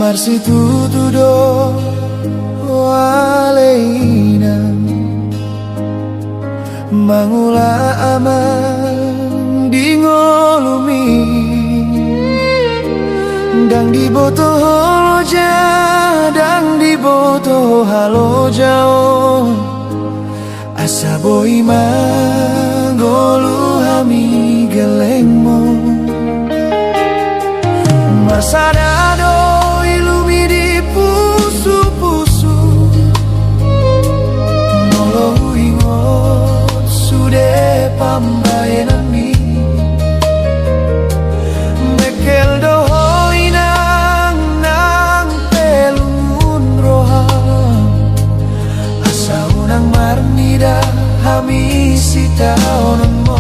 Marsitudo waleina mangula aman di ngolumi dang di boto holoja dang di boto halo jao asa boi magolu hami gelengmo masadado ilumi di pusu-pusu nolong ingot sude pambayanan mi mekel dohoi nang pelungun roham asa unang marnida hami sita onon mo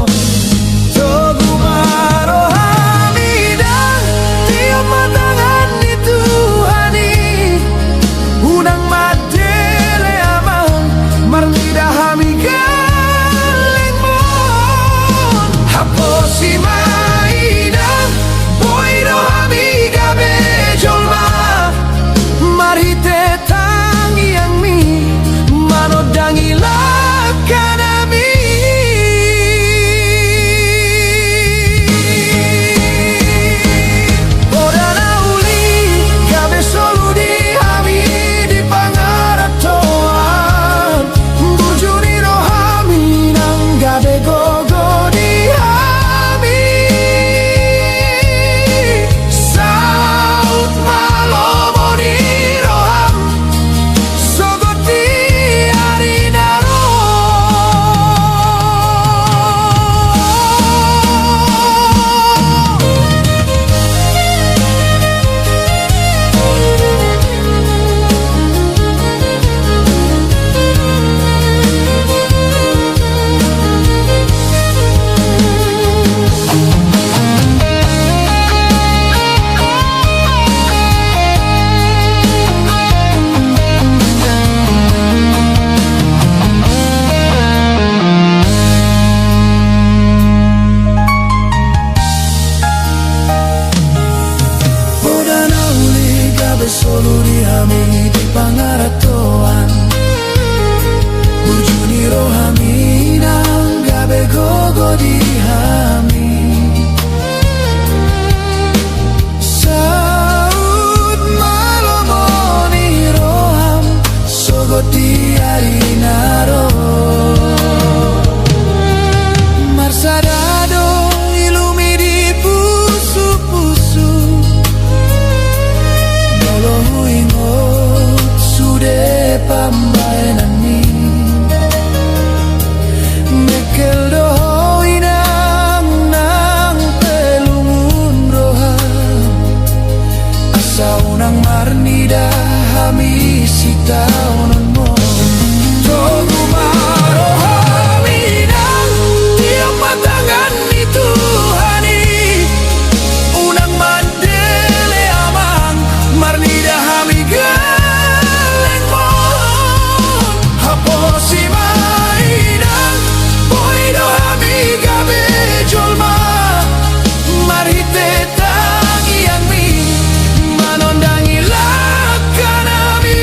solo di hami di pangaratoan bujuni rohami nang gabe gogo di hami saud malomoni roham sogot di arinaro marsadado ilumi di pusu-pusu nolong ingot sude pambayanan mi mekel dohoi nang pelungun roham asa unang marnida hami sita onon mo jogu marohami nang tiap matangan itu hani unang mandele amang marnida hami geleng mon haposi mainang boido hami gabe jolma marhite tangi yang mi manondangi lakanami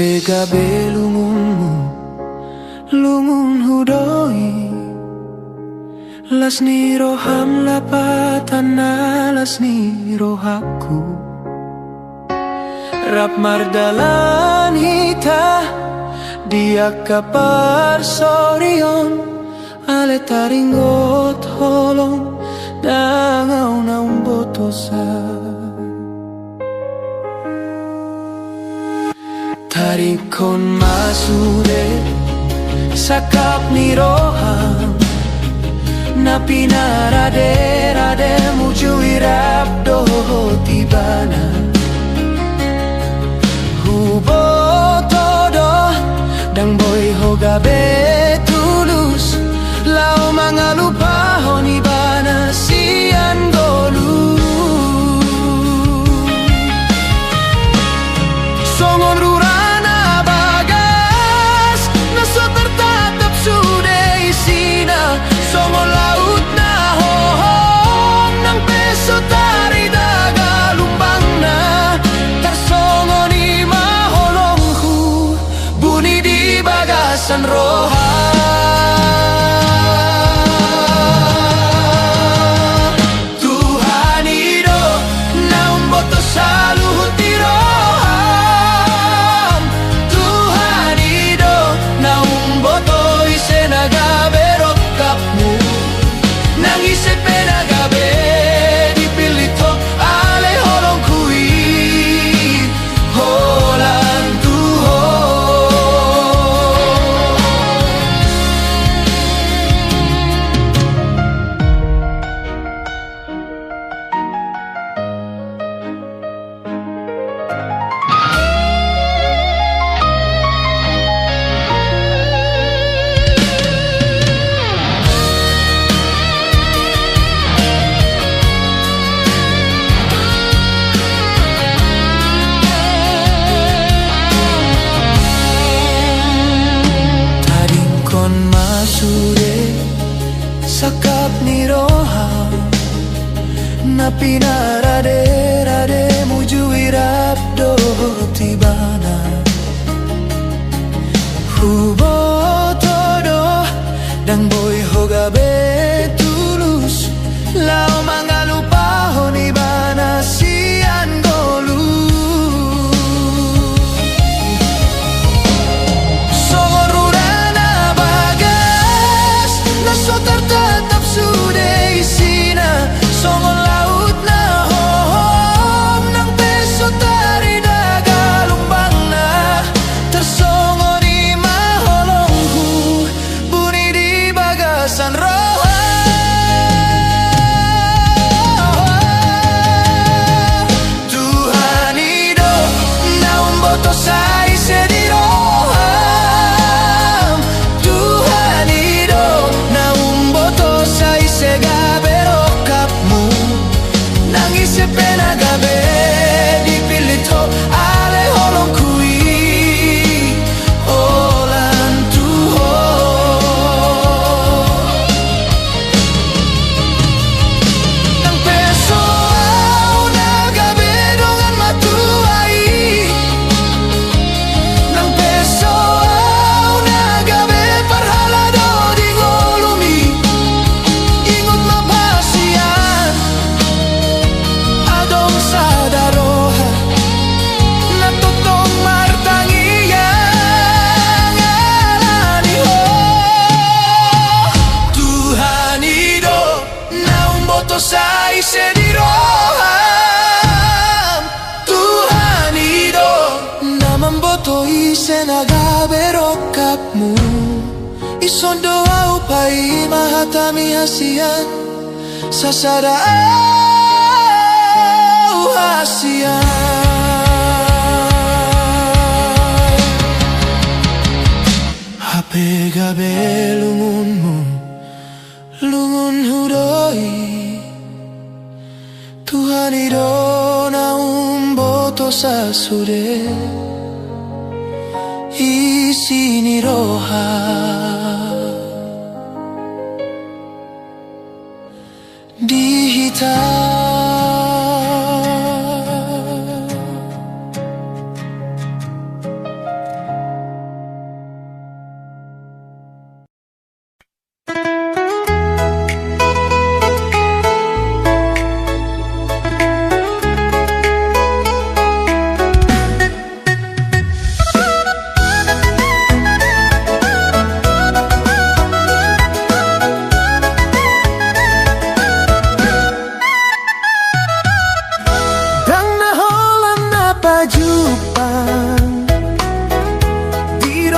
Hape gabe lungunmu, lungun hudoi, las ni roham lapatan na las ni rohaku. Rap mardalan hita, dia kapar sorion, ale taringot holong, dangaw na umbotosa. Tarikon masude, sakap ni roham, na pinarade-rade muju irap doho tibana. Hubo todo, dang boy hogabe tulus, lao mga lupahon ibana siyan golu. Songon rurana bagas, naso tertatap sude isina. Songon laut na hohom, nang peso tari daga lumbang na. Tarsongon ima holongku, buni di bagasan roha. Tuhan ido, naum boto saluhut di roham. Tuhan ido, naum boto isenaga berokapmu. Nangise penagabe dipilito ale holong kui holan tuho. Sakap ni roham, na pinarade-rade muju irap doho tibana. Hubo todo, dang boy hogabe tulus, lao mga lupahon ibana siyan golu. Songon rurana bagas, naso tertatap sude isina. Songon laut na hohom, nang peso tari daga lumbang na. Tersongon ima holongku, buni di bagasan roha. Tuhan ido, naum boto sai sedi roham. Tuhan ido, naum boto sai sega berokapmu. Nangise penagabe dipilito ale holong kui holan tuho. Nang peso au nagabe dongan matuai. Nang peso au nagabe parhalado di ngolumi. Ingot mapasian adong sa daroha, natutong martangiyan alani ho. Tuhan ido, naum boto sa ise di roham. Tuhan ido, naman boto ise nagabe rokapmu. Ison doa upai mahatami hasian sasada hasian. Hape gabe lungunmu, lungun hudoi. Tuhan ido naum boto sasude isini roha. Dihita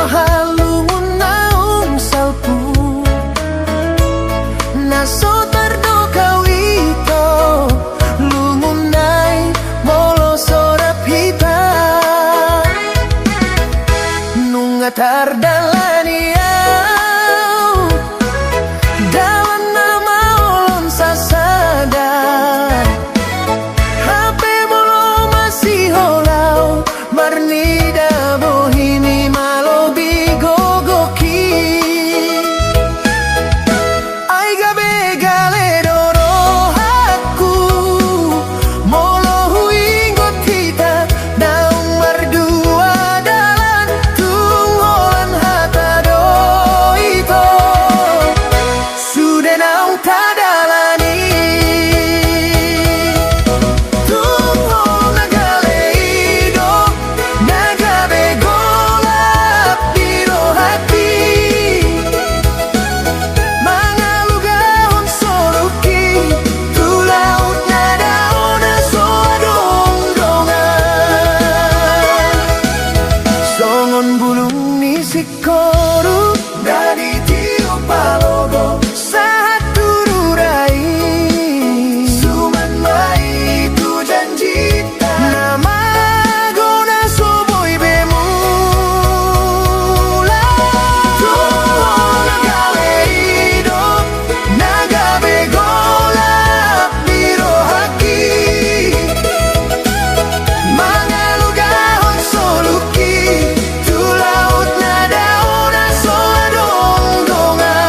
halungun naung salpu naso terdo kawito lungunay molo sorap hita nunga tardalaniaw dawan na maulon sasadar hape molo masih holaw marnida bohini malobi gogoki ay gabe galedoro aku molo huingot kita naung mardua dalan tunggolan hatado ito sudah naung tadalani tunggo nagaleido nagabe golap diro hati mangalugahon soroki tu laut nadaona soadong-dongan songon bulung ni sikoru dari tiu palogo saat tururai suman mai tu janjita nama gona soboy bemula tunggo nagaleido nagabe golap biro haki mangalugahon soluki tu laut nadaona soadong-dongan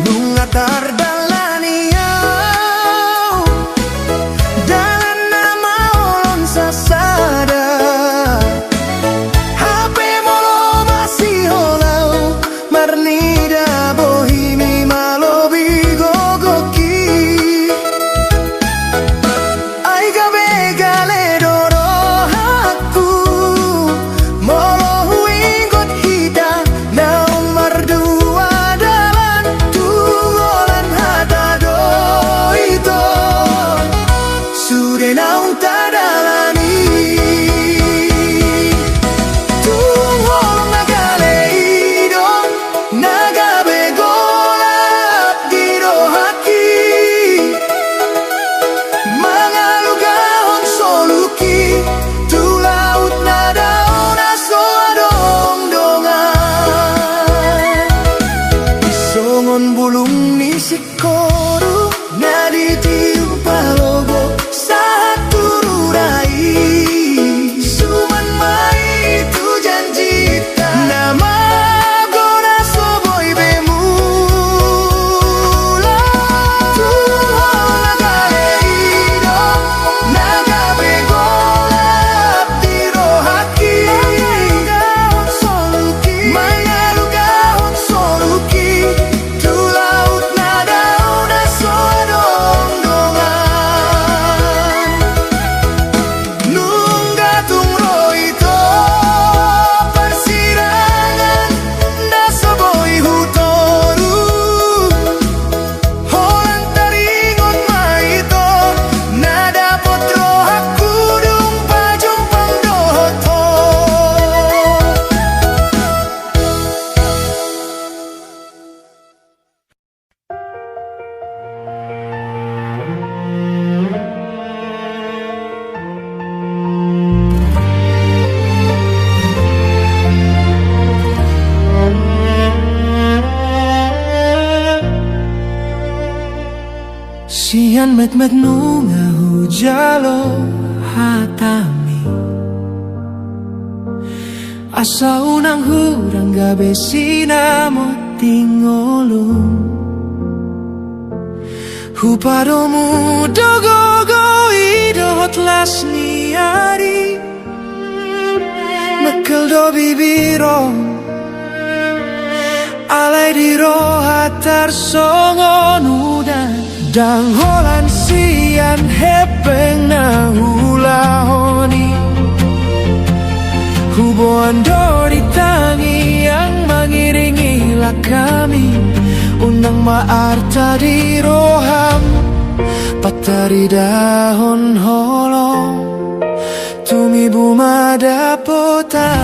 Nunga tardalaniaw dalan na maulon sasada hape molo masih holaw marnida bohimi malobi gogoki ay gabe galedoro aku molo huingot hita naung mardua dalan tunggolan hatado ito sudah naung tadalani tunggo nagaleido nagabe golap diro haki mangalugahon soluki tu laut nadaona soadong-dongan songon bulung ni sikoru nadi tiu palogo saat tururai suman mai tu janjita nama gona soboy bemula tunggo nagaleido nagabe golap diro haki mangalugahon soluki tu laut nadaona soadong-dongan nungga tungro ito persirangan na soboy hutoru holang taringon maito nadapot rohak kudung pajumpang dohoto sian met nunga hujalo hatami asa unang hurang gabe sinamo tingolong Hupadomu dogogo idohot lasniari Mekel do bibiro Alai di rohatar songon udan Dang holan sian hepeng na hulahoni Huboan do ditangi yang mengiringilah kami Unang maarta di roham Patari dahon holong Tumi bumada pota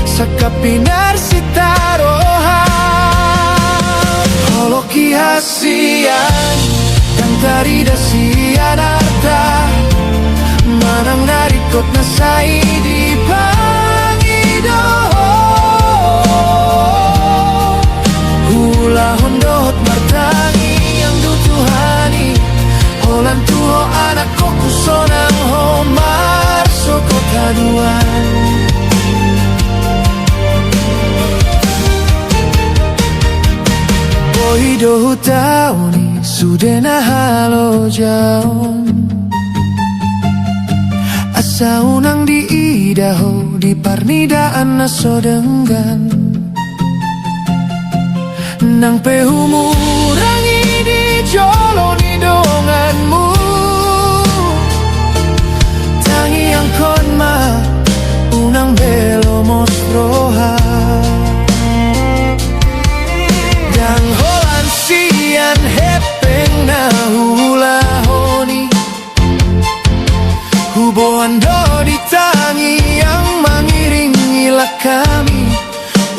Sakapinar sitaroham Holoki hasian Yang tari dasian arta Manang narikot na say di pangido Hula hondot martangi yang dutuhani Holan tuho anak ko kusonang homar sokot haduan Bohido hutauni sudena halo jaon Asa unang di idaho di parnidaan na sodenggan Nang pehumurangi di joloni donganmu Tangi yang konma unang belo mostroha Dang holan sian hepeng na hulahoni Huboan do ditangi yang mengiringilah kami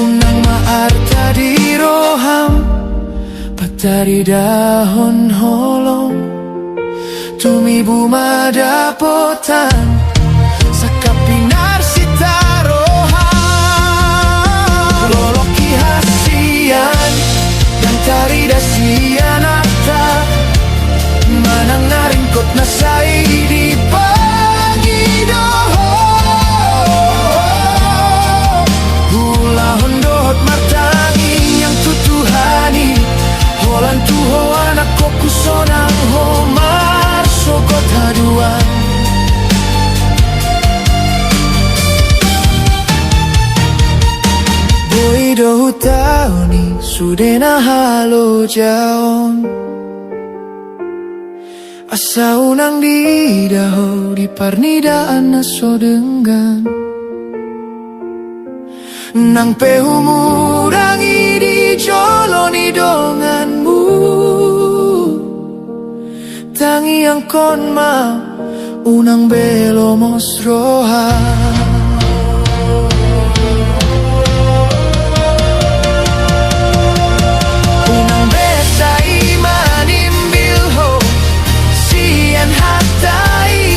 Unang maarta di roham Patari dahon holong Tumi bumada potan Sakapinar sitaroham Loloki hasian Yang tari dasian arta Manang naringkot na say di pangido martangi yang tutuhani Holan tuho anak ko kusonang homar sokot haduan Boido hutauni sudena halo jaon Asa unang di daho di parnidaan na sodenggan Nang pehumurangi di joloni donganmu Tangi yang konma unang belo mosroha Unang besai manimbilho sian hatai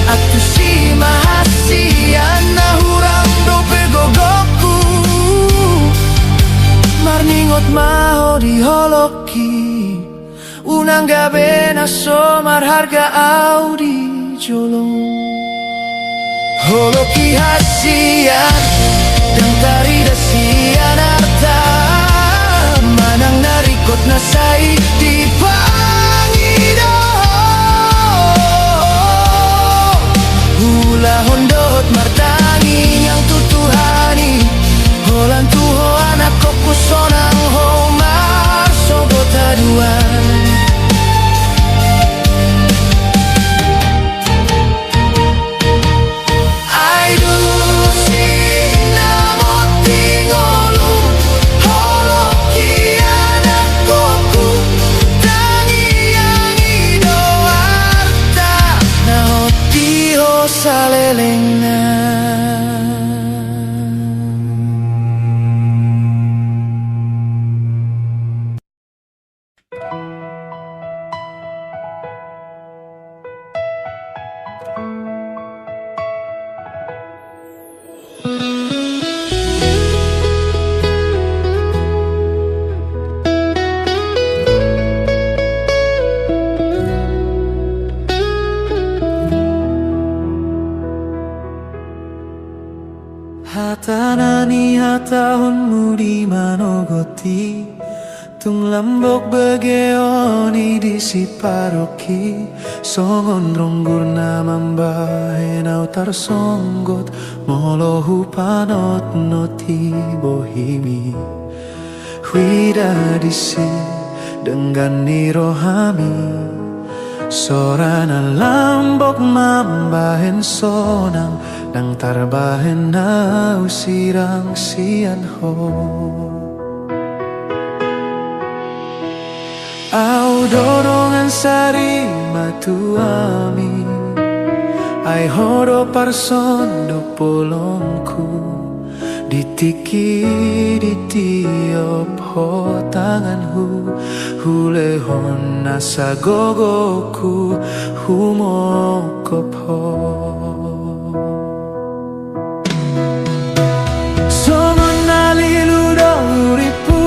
Atu si mahasian nahurang dope gogoku Marningot maho di holoki Unang gabe na somar harga audi jolong Holoki hasian Dan tari dasian arta Manang narikot na say di pangido Hula hondot martangi yang tutuhani Holan tuho anak ko kusonang homar sogot haduan Ay dusin na moting Tung lambok begeoni di si paroki Songon ronggur namambahe nautar songgot Molohu panot noti bohimi Huida di si dengan nirohami Sorana lambok mambahen sonang Nang tarbahen na usirang sian ho Au dorongan sari matuami Ai horo parson do polongku Ditiki di tiop ho tanganku Hulehon nasa gogoku Humokop ho Songon nalilu do uripu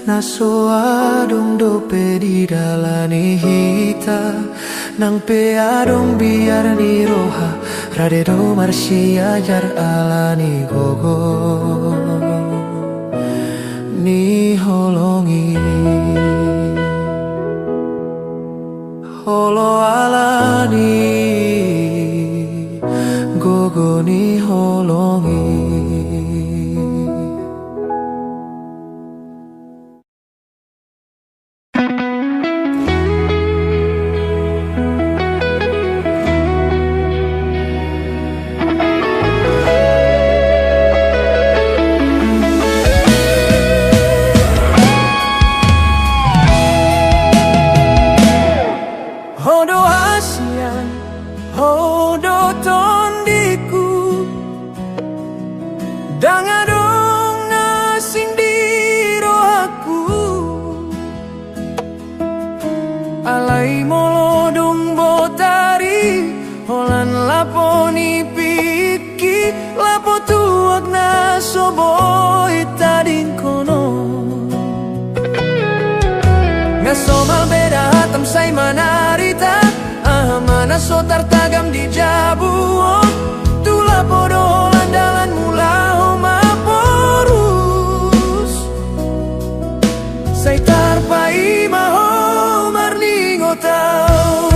Naso adong dope di dalani hita Nang pe adong biar ni roha Rade do marsi ajar alani gogo Ni holongi Holo alani Gogo ni holongi hodo tondiku dangadong nasing diro aku alai molodong botari holan laponi piki lapo tuak na soboy tading kono ngasomal beda hatam say manarita mana so tartagam di jabuon tula podo landalan mula homa porus say tarpai maho marningo tau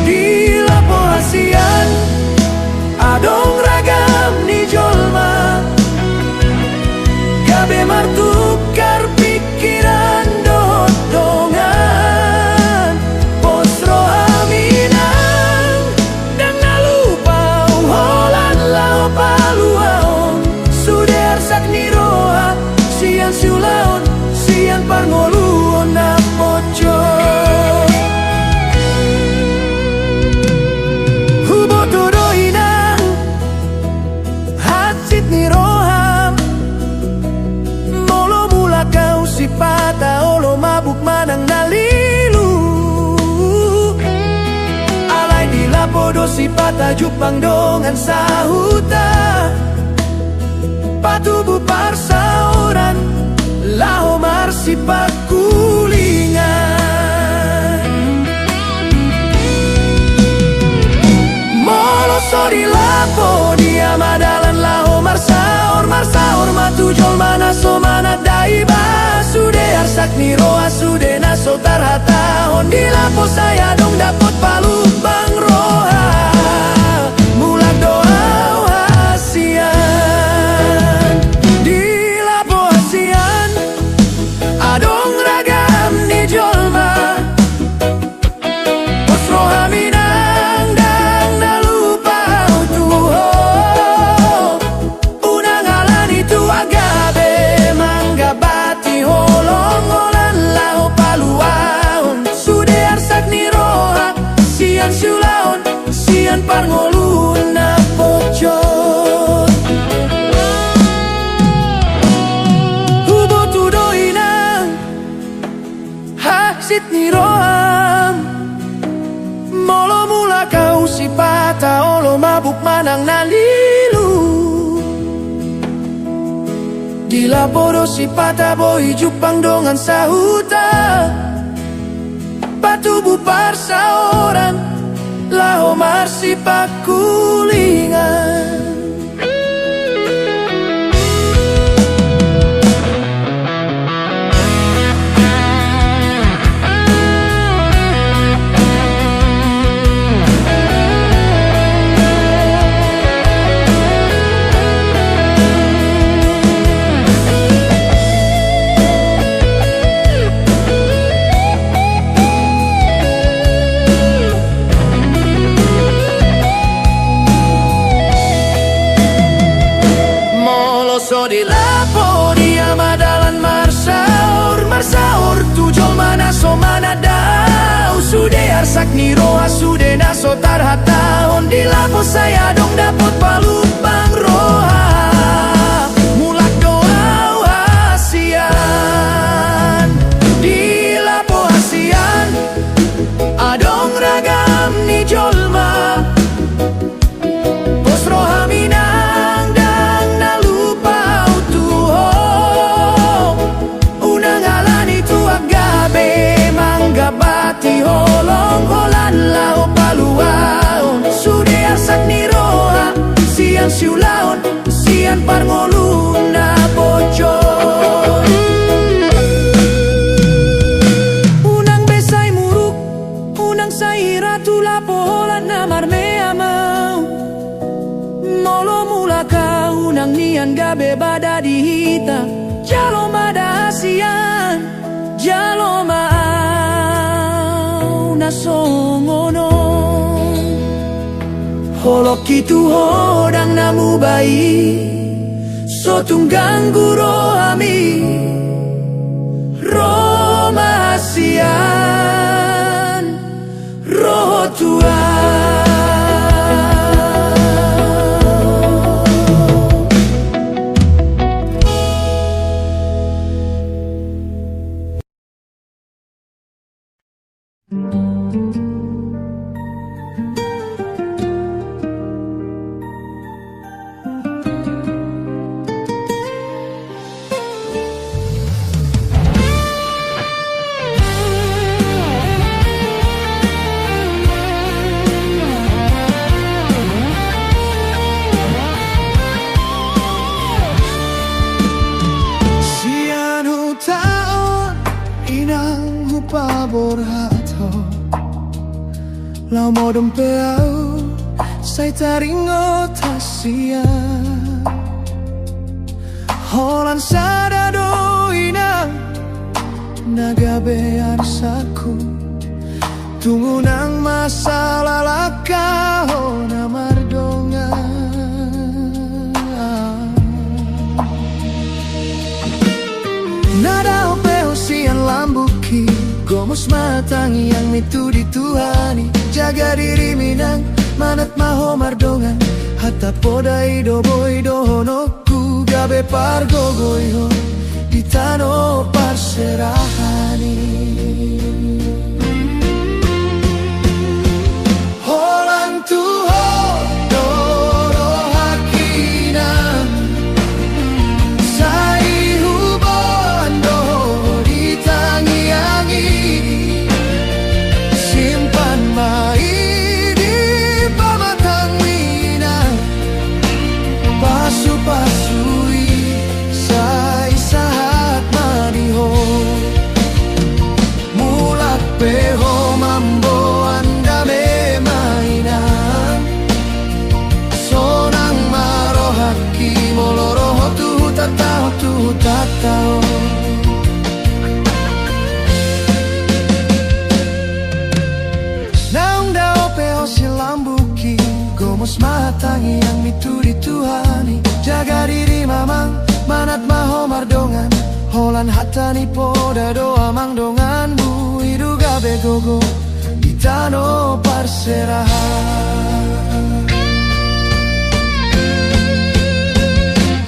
di lapo hasian adong ragam ni jolma gabe martukar pikiran dongan posro aminang dan nalupau holan lao paluaon suder sakniroa siang siulaon siang parngoluon na poco hubo tudoina hatsit niroham molo mula kau si pata olo mabuk manang nalilu alai di lapodo si pata jupang dongan sahuta patubu parsaoran laho marsi pakulingan molo sori lapo dia madalan laho marsaor matu jol mana so mana daiba sude arsak niroa sude naso tarhata hondi lapo saya dong dapot palu bang roha mulak doa hasian di lapo hasian adong ragam ni jolma pos roha minang dang nalupa tuho unang alani tu agabe mangga bati holong holan lao paluaon sude arsak ni roha sian siulaon sian parngolun na pocot hubo tudoinang hasit ni roham molo mula kau si pata olo mabuk manang nalilu di lapodo si pata boy jupang dongan sahuta patubu parsaoran laho marsi pakulingan so di lapo dia madalan marsaor tujol mana so mana dau sude arsak niroa sude naso tarhata hondi lapo saya dong dapot palu bang roha mulak doa hasian di lapo hasian adong ragam ni jolma pos roha minang dang nalupau tuho unang alani tu agabe mangga bati holong holan lao paluaon sude arsak ni roha siang siulaon sian parngolun na pocot unang besay muruk unang saira tu lapo holan na marmea mau molo mula kau unang nian gabe bada dihita jalo mada hasian jalo mau nasongono holok kitu hodang namu bayi so tunggang guro ami Roma hasian roh Tuhan hodom peau sai taringo tasia holan sadado ina nagabe arsaku tunggu nang masalah laka na mardonga nada opeo sian lambuki gomos matangi yang mitu dituhani jaga diri minang manat maho mardongan hatta podai do boy do honoku gabe pargogoyo ditano parserahani holan tuho doro hakina sai hubando ditangi-angi simpan mai di pamatang mina pasu-pasui sai sahat maniho mulak peho mambo anda me mainan sonang marohaki moloroho tu tatao naung dao peho silambuki gomos matangi yang mitu dituhani jaga diri mamang manat maho mardongan holan hatani poda doa mang dongan bu iduga begogo ditano parserahan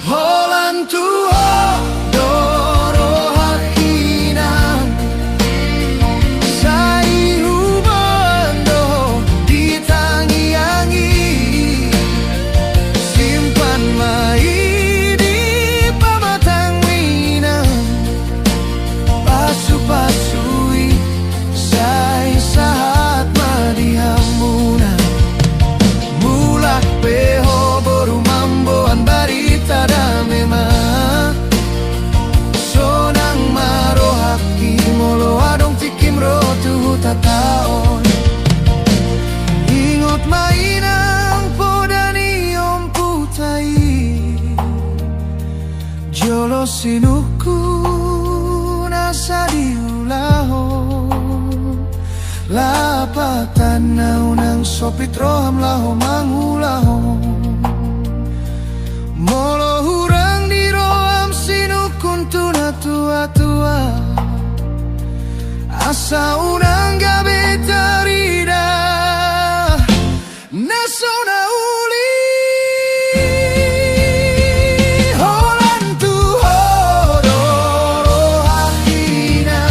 holan tuho doro hakina sai hubando ditangi-angi simpan mai di pamatang mina pasu-pasui sai sahat madihamuna mulak peho boru mamboan barita damema sonang marohaki molo adong tikim rotu tataon ingot mainang podani omputai jolo sinuku nasa diulaho lapatan naunang sopit roham laho mangulaho molo hurang di roham sinukun tuna tua-tua asa unang gabe tarida nasona uli holan tuho doro hakina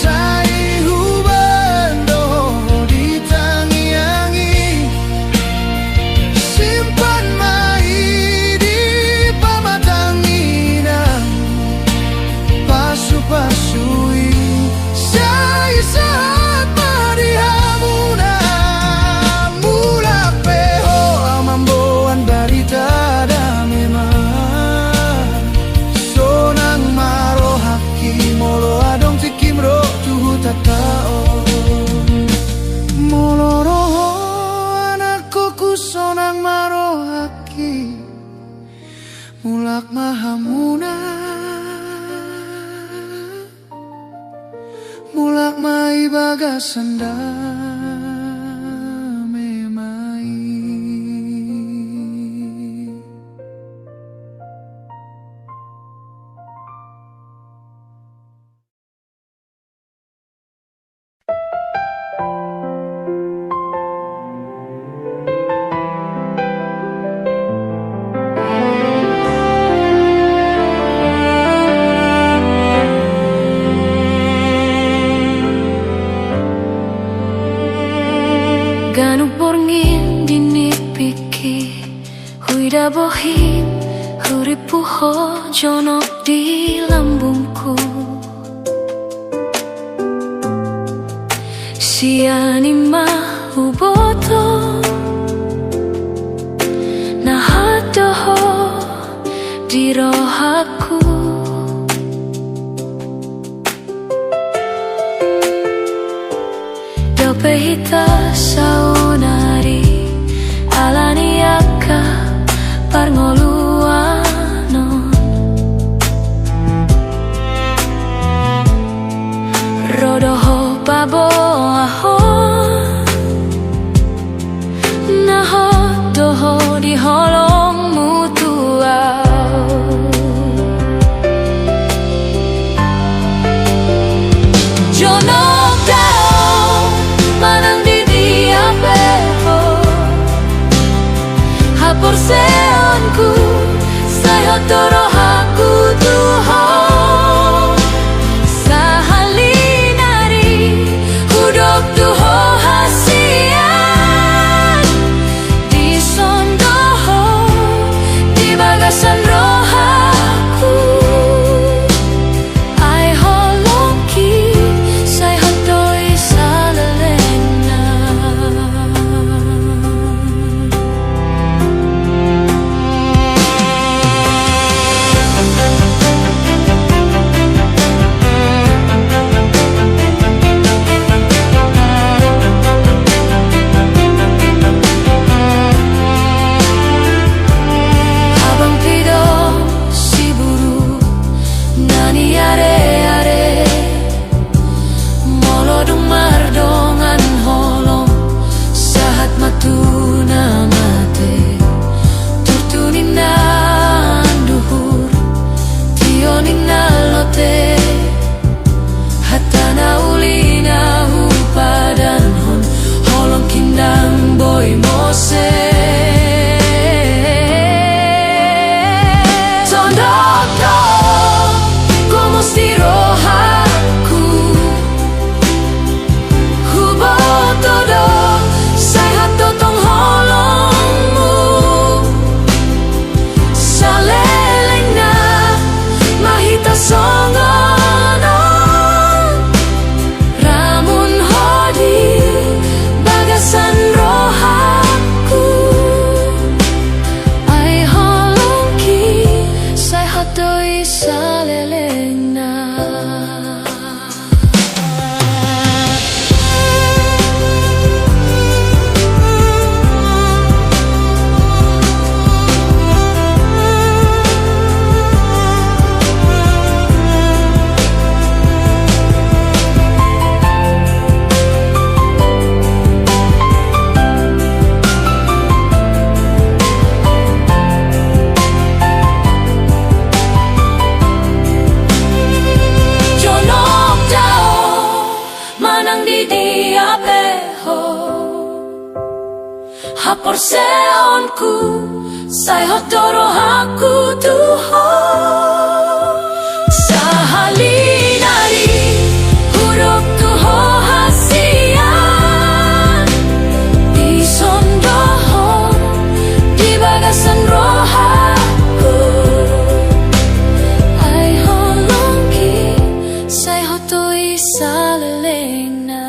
sai hubando ditangi-angi simpan mai di pamatang mina pasu-pasui sai saat marihamuna mulak peho amamboan barita damema sonang marohaki molo adong tikim ro tuhu tatao molo roho anakku ku sonang marohaki mulak mahamuna mulak mai bagasanda memai Ganu borngin dini piki huida bohin huripuho jonok di lambungku siani mahuboto nahadoho di rohaku dope hita di holongmu tuau. Jonok dao manang di diapeho, hapor seonku saya toro aku tuho. Sahalinari hudok tuho hasian di sondoho di bagasan rohaku. Ai holongki say hatoi salelena. Abang pido si buru nani are-are molodong mardongan holong sahat matuna mate turtunin duhur tionin lote hatana ulina hupadan hon holong kindang boy mose. Tondok como stirohaku hubo todo sehat totong holongmu salelena mahita songono ramun hodi bagasan rohaku. Ai holongki say hatoi salelena. Jonok dao manang di diapeho, hapor seonku say hotoro aku tuho. Sahalinari huruf tuho hasian di sondoho di bagasan rohaku. Ai holongki say hotoi salelena.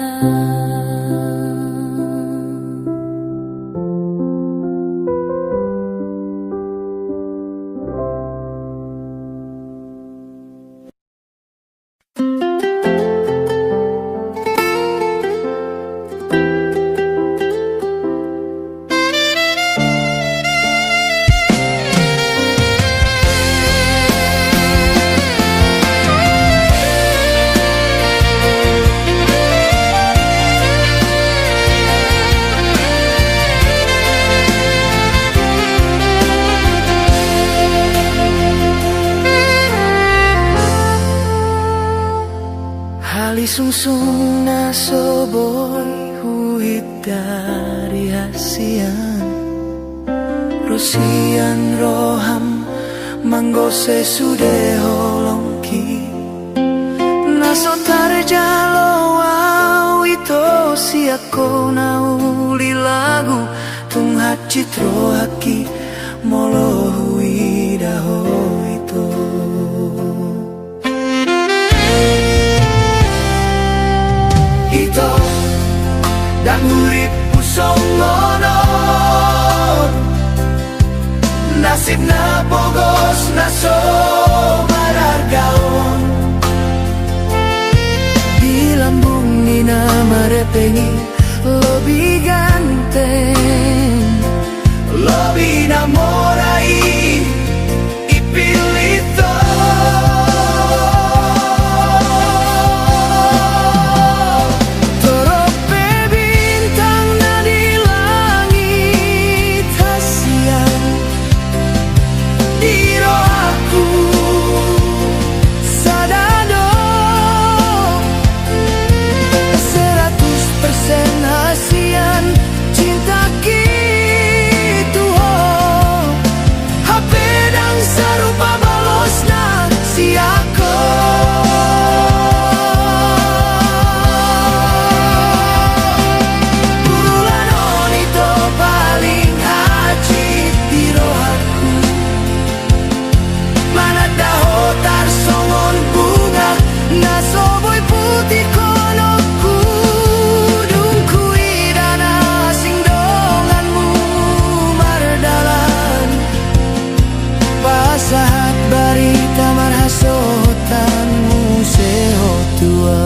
Hali sungsung na soboy huit dari hasian Rosian roham manggose sude holongki naso tarjalo au ito siako na uli lagu tung hacitro haki molo huida ho ito. Ito dan urip pusong monon nasib na bogos na so marargaon di lambung ni na marepengi lobi ganteng lobi namorai ipilito. Torope bintang na di langit hasian hasian cinta gitu oh. HP dan serupa balosna si aku bulan on itu paling haji di rohaku mana daho tar songon bunga naso boy putih kono kudung kuidana sing donganmu mardalan pasahat barita marhasotanmu seho tua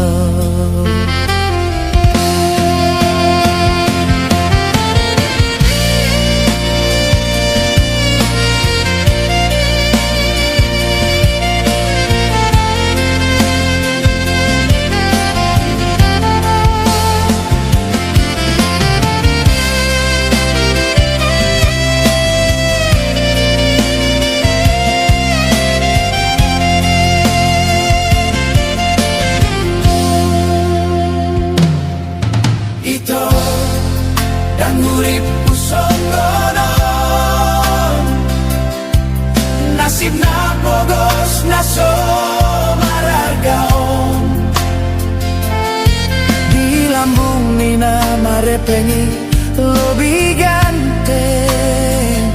ito dan uripku songgonon nasib na bogos naso marargaon di lambung nina marepengi lobi ganteng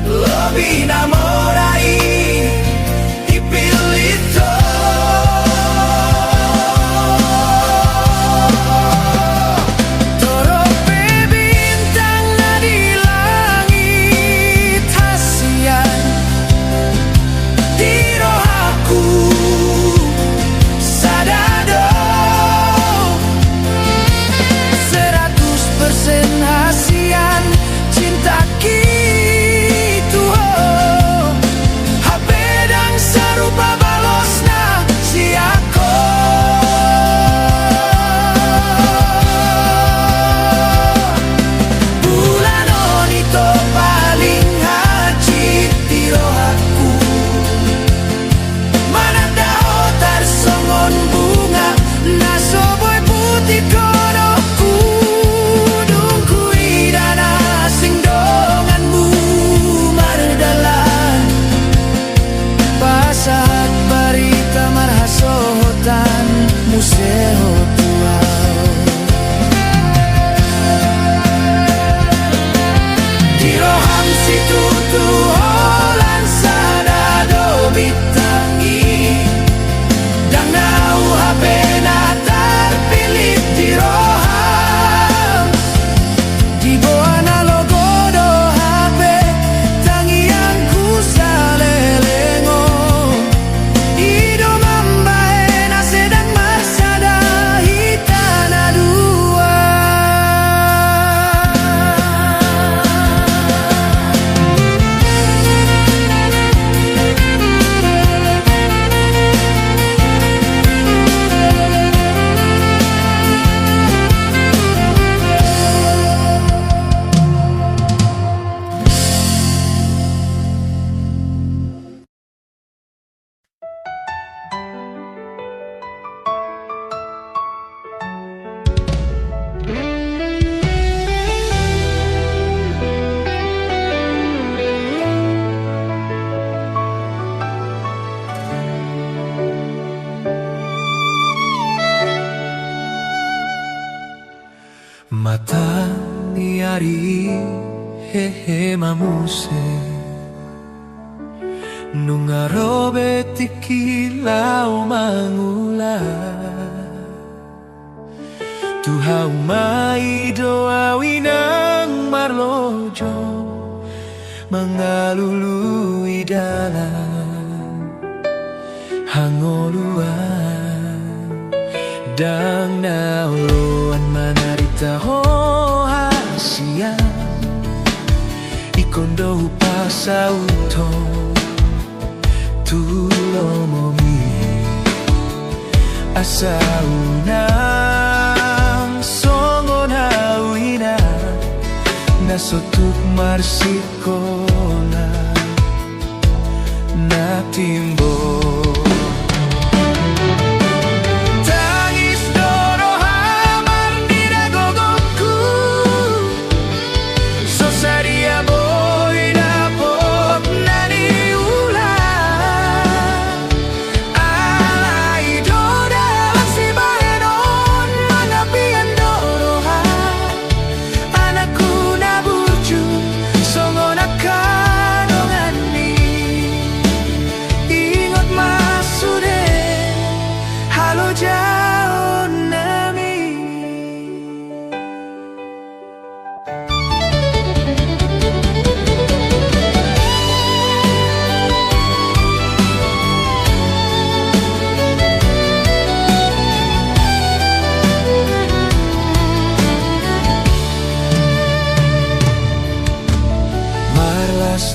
lobi namorai ipilito museo tua Diroham situ tuholan sadado bitangi dan nau HP na terpilih diroham di bawah na logo do HP tangi yang ku salelengo ido mambae na sedang marsada hitana dua mata niari hehe mamuse nungarobe tikilau mangula tuhau mai doa winang marlojo mengalului dalam hangoluan dang nauluan manarita ho hasia ikondo pasauto tulomomi asaunang songon hawina nasotuk marsikola natimbo tangis doro hamar di dagogoku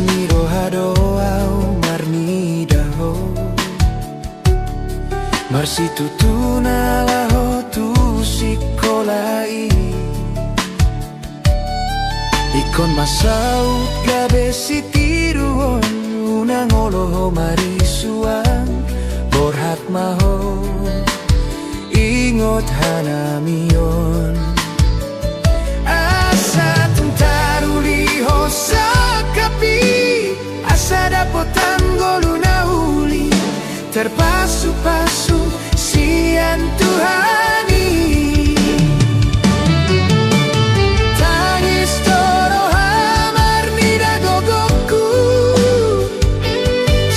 niro hadoau marnidaho marsitu tunalaho tu sikolai ikon masaut gabe sitiruon unang oloho marisuan borhat maho ingot hanamion asa tentaruliho sakapi asa dapotan goluna uli terpasu-pasu sian Tuhani tangis toro hamar nida gogoku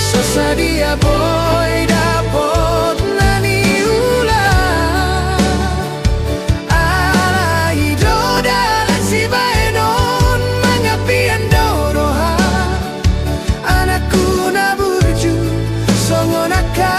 sosadia boy dapot nani ulah ala hidoda si baenon mangapian doroha anakku naburju songonaka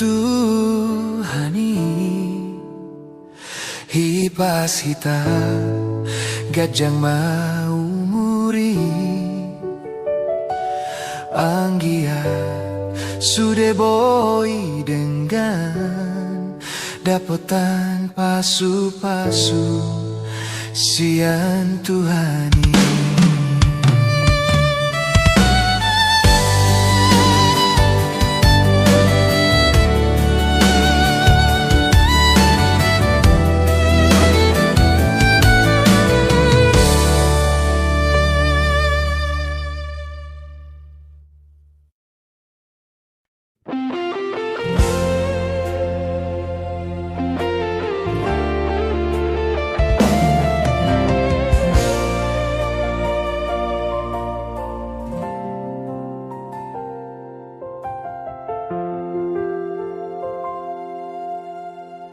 Tuhani hipas hita gajang mau muri anggia sude boy dengan dapotan pasu-pasu sian Tuhani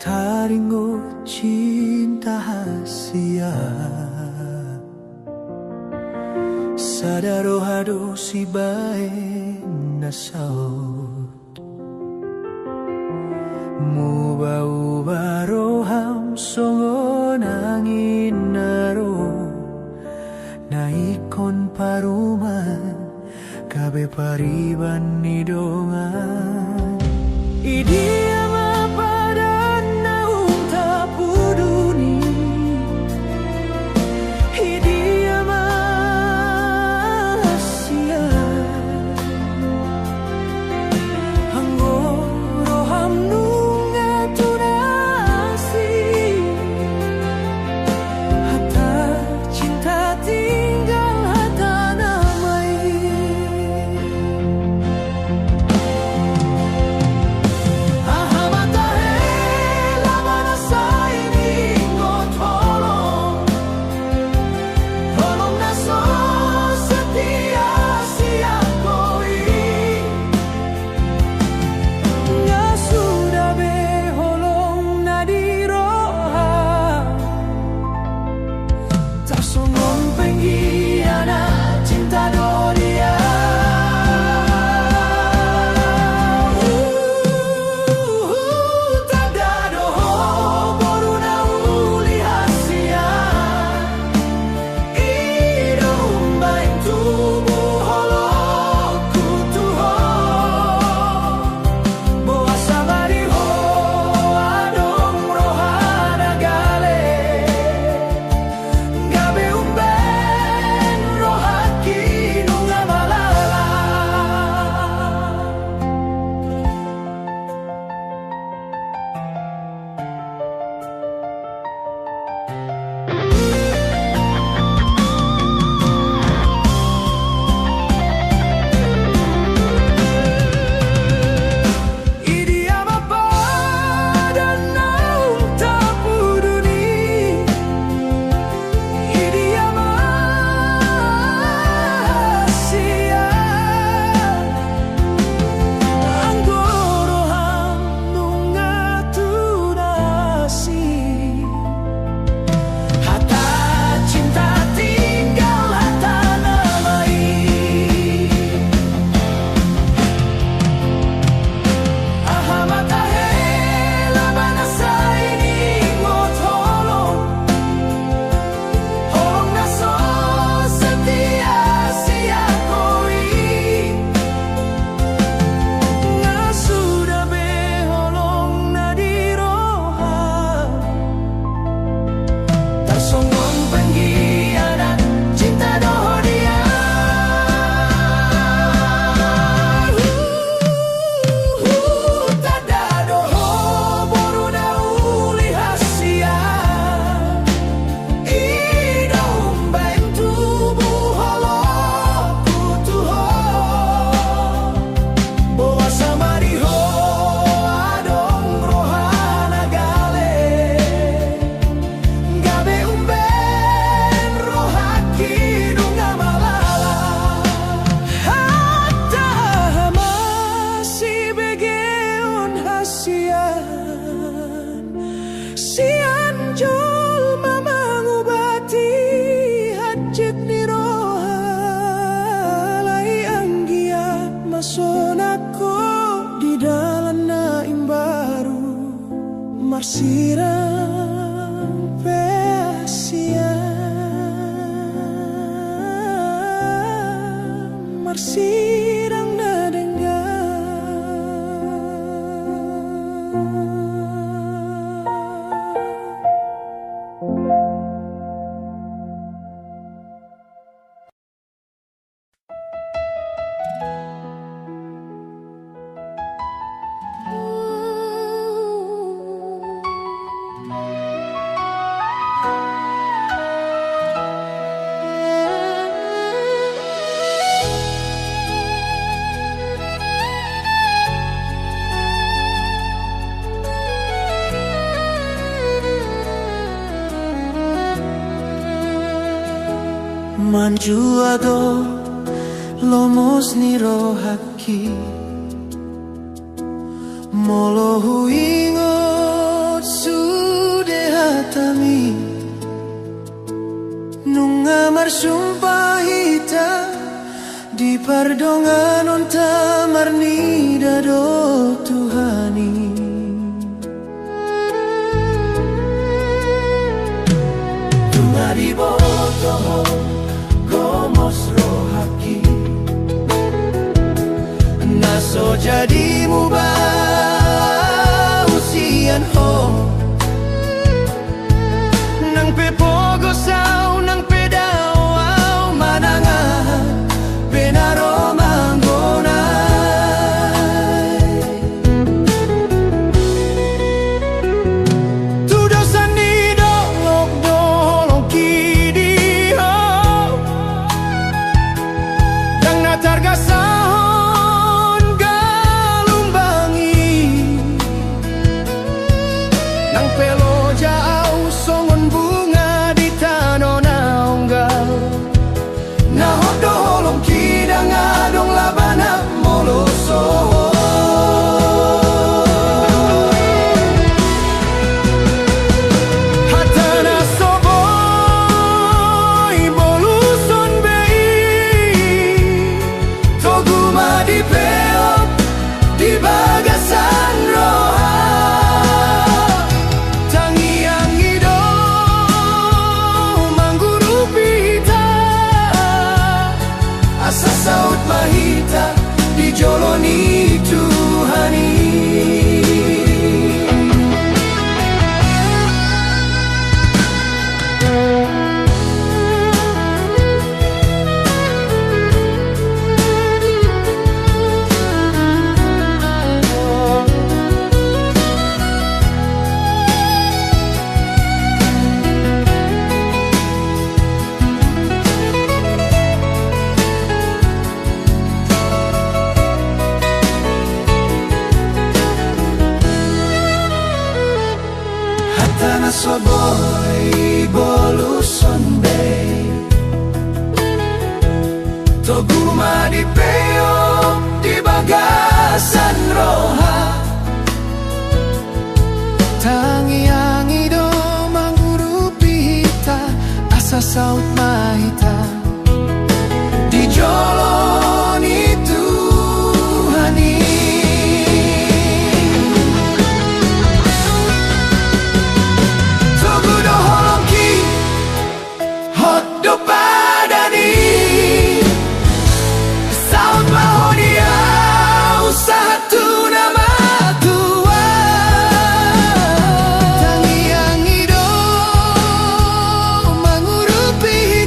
taringo cinta hasia sadaro hado si bae nasaut mubau baroham songon angin naro naikon paruman kabe pariban nidongan idia masonaku di dalam naim baru marsirang pesia marsirang na dengar Manjuado lomos ni rohaki molo huingot sude hatami nungamar sumpah hita di pardongan on tamar ni dado Tuhani Tungari botoho Gomos rohaki Naso jadi mubah usian ho Nang pepogo sao nang pedao au manangan Benaro manggonai Tudo sanido lok dolong kidi targa sahon galumbangi nang pelo jauh songon bunga di tanona onggal na hodolong kidang adong labana moloso hatana soboy boluson bei Toguma di peok di bagasan roha Tangiang ido mangguru pita Asa saut mahita di joloni Tuhani Hatana soboy boluson bay Toguma di peok di bagasan roha Tangiang ido mangguru pita Asa saut mahita di joloni Tuhani do padani saut mahodia usaha tu nama tua tangiang ido mangurupi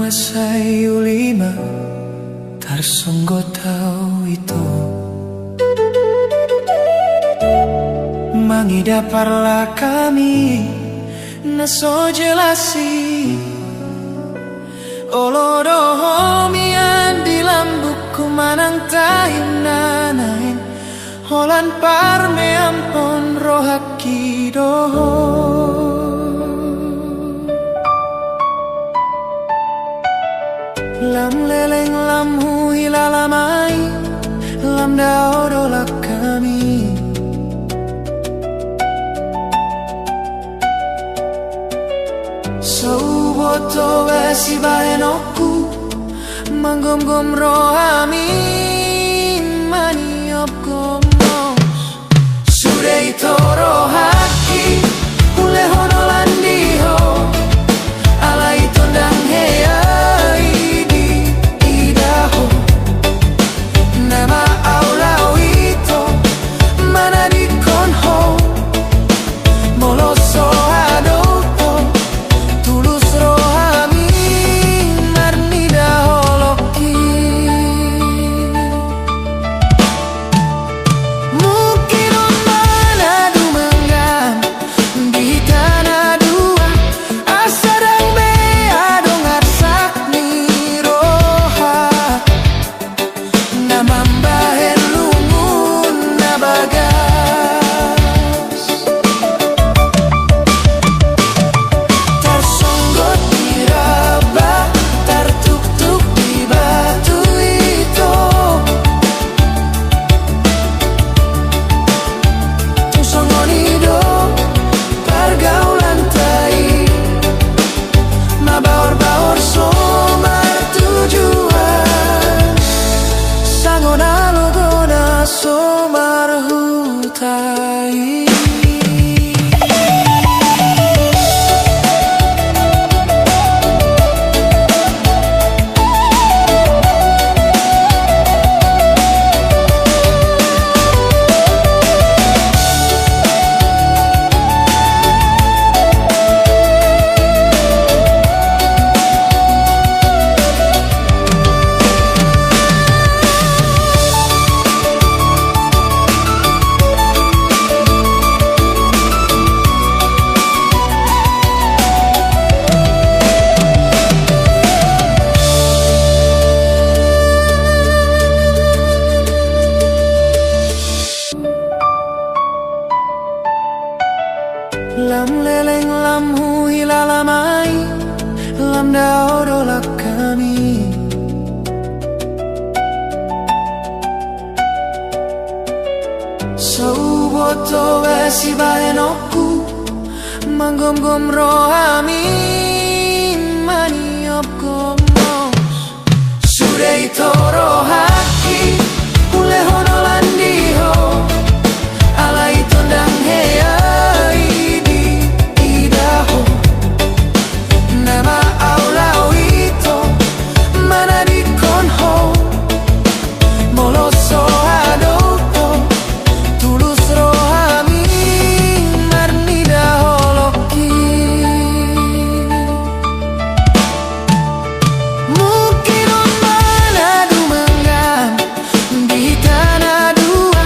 Masayu lima tarsonggo tau itu mangida parla kami naso jelasi olodoho mian di lambuku manang tahin nanain holan parme ampon rohaki doho lam leleng lam hui lalamai lam daudolak kami Soboto besi baenoku manggom-gom rohami maniop gomos Sudah itu rohaki ule hono landiho ala itu ndang heyai di idaho nama aulau itu mana di konho moloso adopo tulus rohami marni daholoki mungkin on mana dumangan di tanah dua asadang bea dongar sakni roha namambahen lungun nabagas tarsonggot diraba tartuk-tuk di batu itu tusongonido pergaulan tai mabaor-baor somar tujuan sangona logona somar hutai lam leleng lam hui lalamai lam daudolak kami Soboto besi baenoku manggom-gom rohami maniop gomos Sudah itu rohaki ule hono landiho ala itu ndang heyai di idaho nama aulau itu mana di konho moloso adopo tulus rohami marni daholoki mungkin on mana dumangan di tanah dua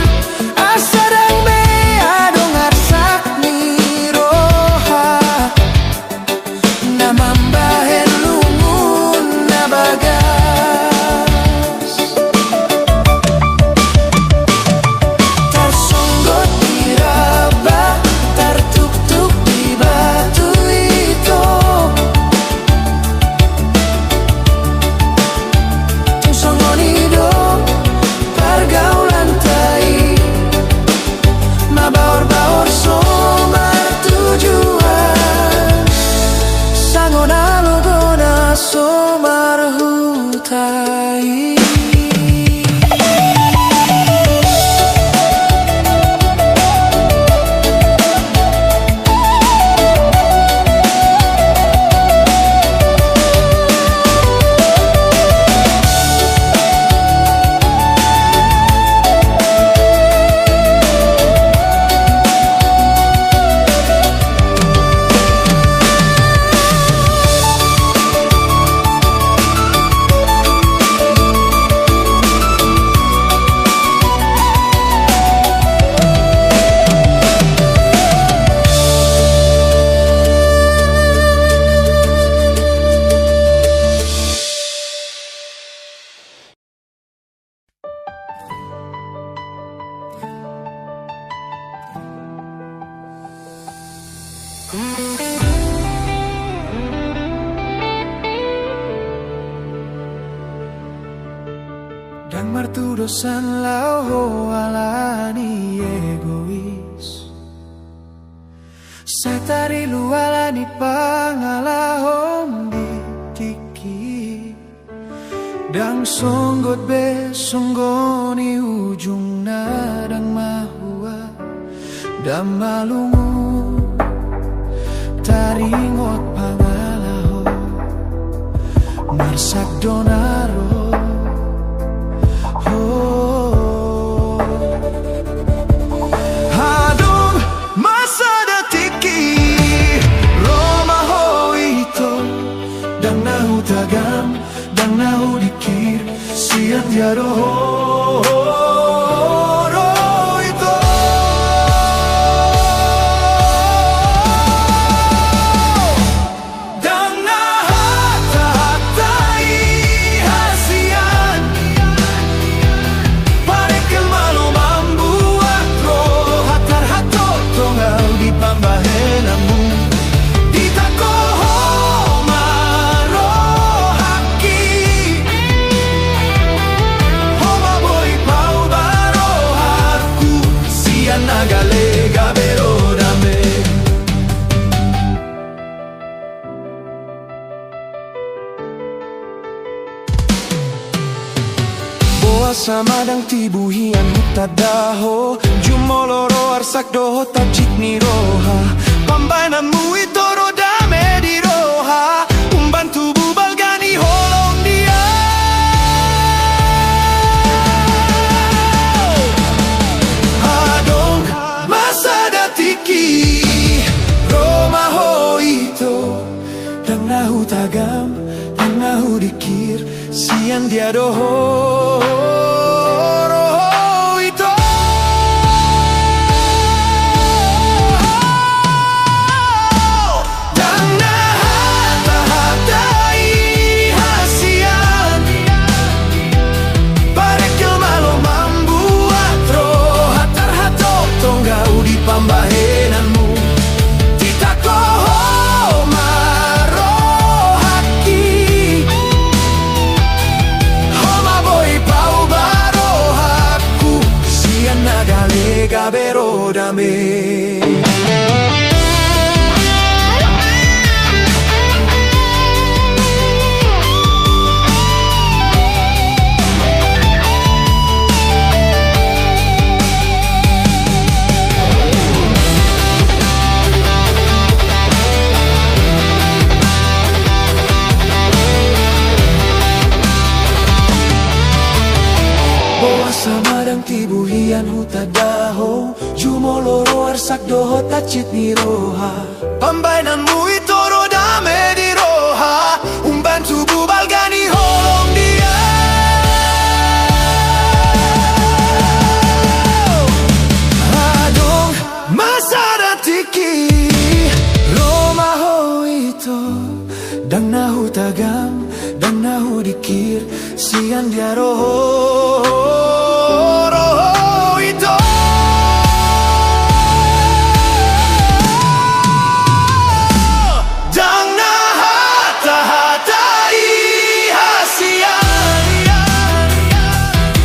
asadang bea dongar sakni roha namambahen lungun nabagas tarsonggot diraba tartuk-tuk di batu itu tusongonido pergaulan tai mabaor-baor somar tujuan sangona logona somar hutai Dan martu dosan lau alani egois Satari lualani pangalahom di tiki Dang songgot be songgoni ujung nadang mahua Dan malungu taringot pangalaho Marsak donaro Hadong masa datiki Roma ho ito Dang nahu tagam Dang nahu dikir Sian tiado ito Dang nahata-hatai hasian Parekel malo membuat roh Hatar-hato tongau di pambahenamu Ditako maro haki Homa boy pau baro harku Sian nagalega bero dame Boa sama dang tibuhian hutadaho Jumoloro arsak doho tacik ni roha Pambainamu itoro dame di roha Umbantu bubal gani holong dia Hadong masa datiki Roma ho ito Dang nahu tagam Dang nahu dikir Sian dia doho ito Dang nahata-hatai hasian Parekel malo membuat roh Hatar-hato tonggau di pambahenanmu Ditako maro haki Homa boy pau baro haku Sian nagalega bero dame Boa sama dang tibuhian hutadaho Jumoloro arsak doho tacit ni roha Pambainanmu itoro dame di roha Umbantu bubal gani holong dia Hadong masa datiki Roma ho ito Dang nahu tagam Dang nahu dikir Sian dia roho ito Dang nahata-hatai hasian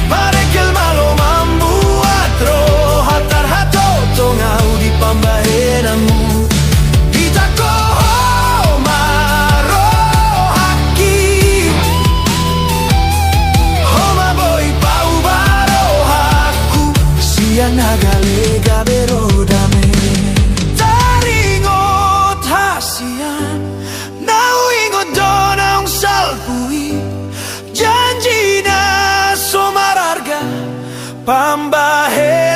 Parekel malo membuat roh Hatar-hato tongau di pambahenanmu Ditako maro haki Homa boy pau baro haku Sian nagalega bero dame Taringot hasian Nau ingot donang salpui Janji na somararga Pambahe